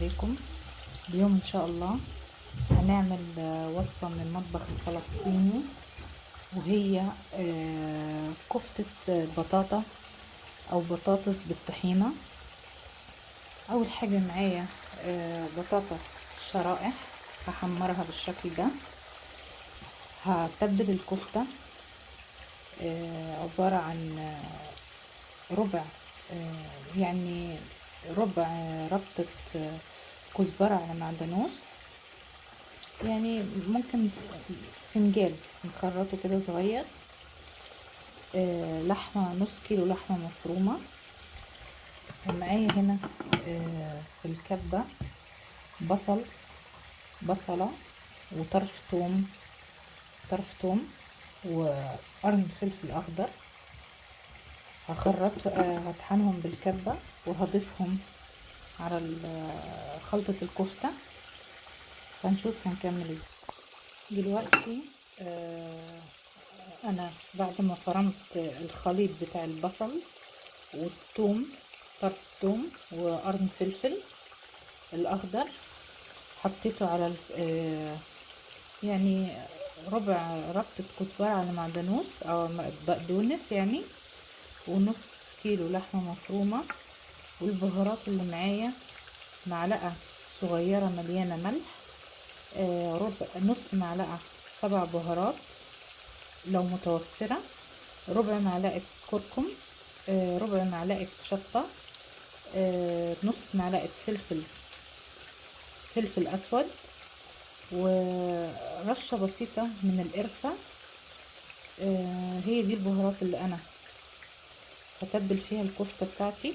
عليكم. اليوم ان شاء الله هنعمل وصفة من المطبخ الفلسطيني، وهي كفتة بطاطا او بطاطس بالطحينة. اول حاجة معايا بطاطا شرائح، هحمرها بالشكل ده. هتبل الكفتة، عبارة عن ربع يعني ربع ربطة كزبرة على معدنوس، يعني ممكن فنجان نخرطه كده صغير. لحمة، نص كيلو لحمة مفرومة. ومعايا هنا في الكبة بصلة وطرف توم وقرن فلفل أخضر. هطحنهم بالكبة وهضيفهم على خلطة الكفتة، فنشوف هنكمل ازاي. دلوقتي انا بعد ما فرمت الخليط بتاع البصل والثوم، طرف ثوم وقرن فلفل الاخضر، حطيته على يعني ربع ربطة كزبرة على معدنوس او بقدونس يعني، ونص كيلو لحمة مفرومة. والبهارات اللي معايا معلقة صغيرة مليانة ملح، نص معلقة سبع بهارات لو متوفرة، ربع معلقة كركم، ربع معلقة شطة، نص معلقة فلفل أسود، ورشة بسيطة من القرفة. هي دي البهارات اللي أنا هتبل فيها الكفتة بتاعتي.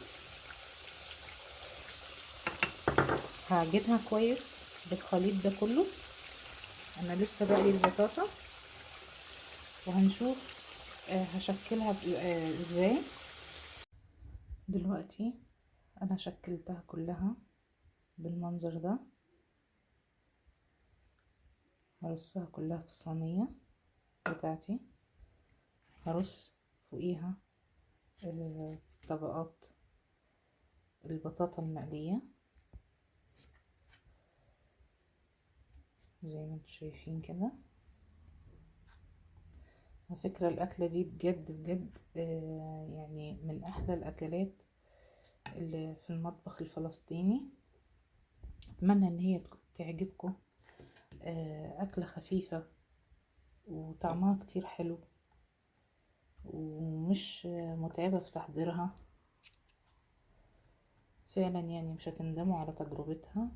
هعجنها كويس بالخليط ده كله. أنا لسه بقلي البطاطا، وهنشوف هشكلها ازاي. دلوقتي انا شكلتها كلها بالمنظر ده. هرصها كلها في الصينية بتاعتي، هرص فوقيها طبقات البطاطا المقلية زي ما انتم شايفين كده. على فكرة الأكلة دي بجد بجد يعني من أحلى الأكلات اللي في المطبخ الفلسطيني. أتمنى إن هي تعجبكم. أكلة خفيفة وطعمها كتير حلو، ومش متعبة في تحضيرها فعلا، يعني مش هتندموا على تجربتها.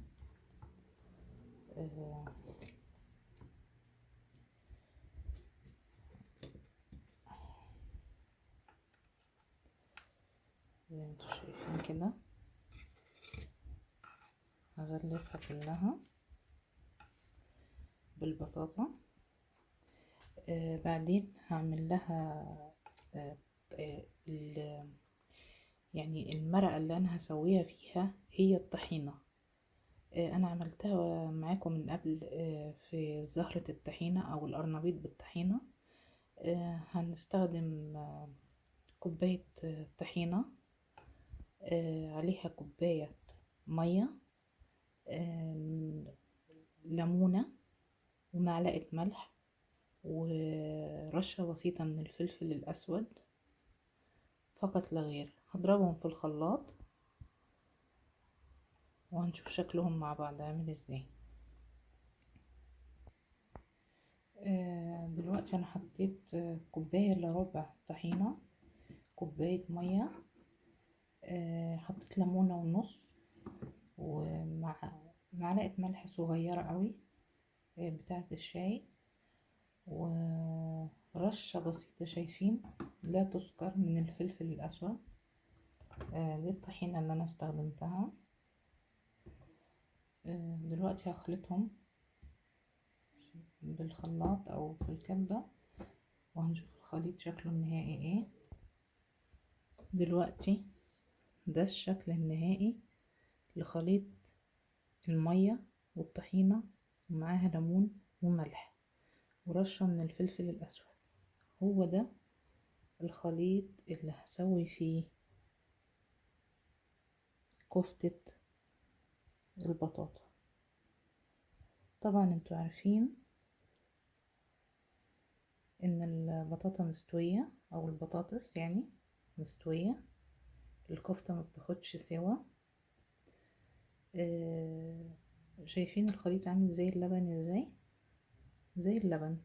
زي ما انتم شايفين كده. هغلفها كلها بالبطاطا. بعدين هعمل لها يعني المرقة اللي انا هسويها فيها هي الطحينة. انا عملتها معاكم من قبل في زهرة الطحينة او القرنبيط بالطحينة. هنستخدم كوباية طحينة، عليها كوباية مية، ليمونة، ومعلقة ملح، ورشة بسيطة من الفلفل الأسود فقط لا غير. هضربهم في الخلاط وهنشوف شكلهم مع بعض عامل ازاي. دلوقتي انا حطيت كوباية الا ربع طحينة، كوباية مية، حطيت ليمونة ونص، ومع معلقة ملح صغيرة قوي بتاعة الشاي، ورشة بسيطة شايفين لا تذكر من الفلفل الأسود. دي الطحينة اللي أنا استخدمتها. دلوقتي هخلطهم بالخلاط أو في الكبة، وهنشوف الخليط شكله النهائي ايه. دلوقتي ده الشكل النهائي لخليط المية والطحينة، ومعاها ليمون وملح ورشة من الفلفل الأسود. هو ده الخليط اللي هسوي فيه كفتة البطاطا. طبعا انتوا عارفين ان البطاطا مستوية او البطاطس يعني مستوية، الكفتة ما بتاخدش سوا. شايفين الخليط عامل زي اللبن ازاي؟ زي اللبن.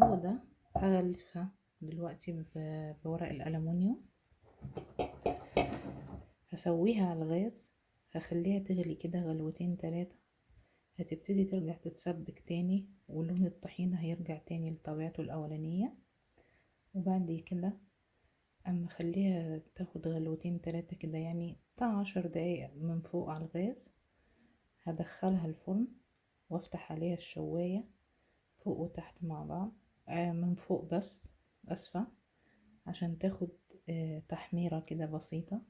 هو ده. هغلفها دلوقتي بورق الألمونيوم، هسويها على الغاز، هخليها تغلي كده غلوتين 3، هتبتدي ترجع تتسبك تاني ولون الطحينة هيرجع تاني لطبيعته الأولانية. وبعد كده اما اخليها تاخد غلوتين 3 كده، يعني بتاع 10 دقايق من فوق على الغاز، هدخلها الفرن وافتح عليها الشواية فوق وتحت مع بعض. من فوق بس، اسفة، عشان تاخد تحميرة كده بسيطة.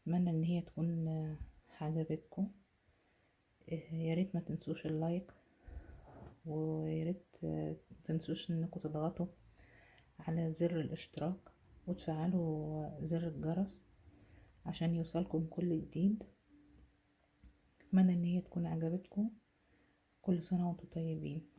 اتمنى ان هي تكون عجبتكم. يا ريت ما تنسوش اللايك، ويا ريت تنسوش انكم تضغطوا على زر الاشتراك وتفعلوا زر الجرس عشان يوصلكم كل جديد. اتمنى ان هي تكون عجبتكم. كل سنة وانتم طيبين.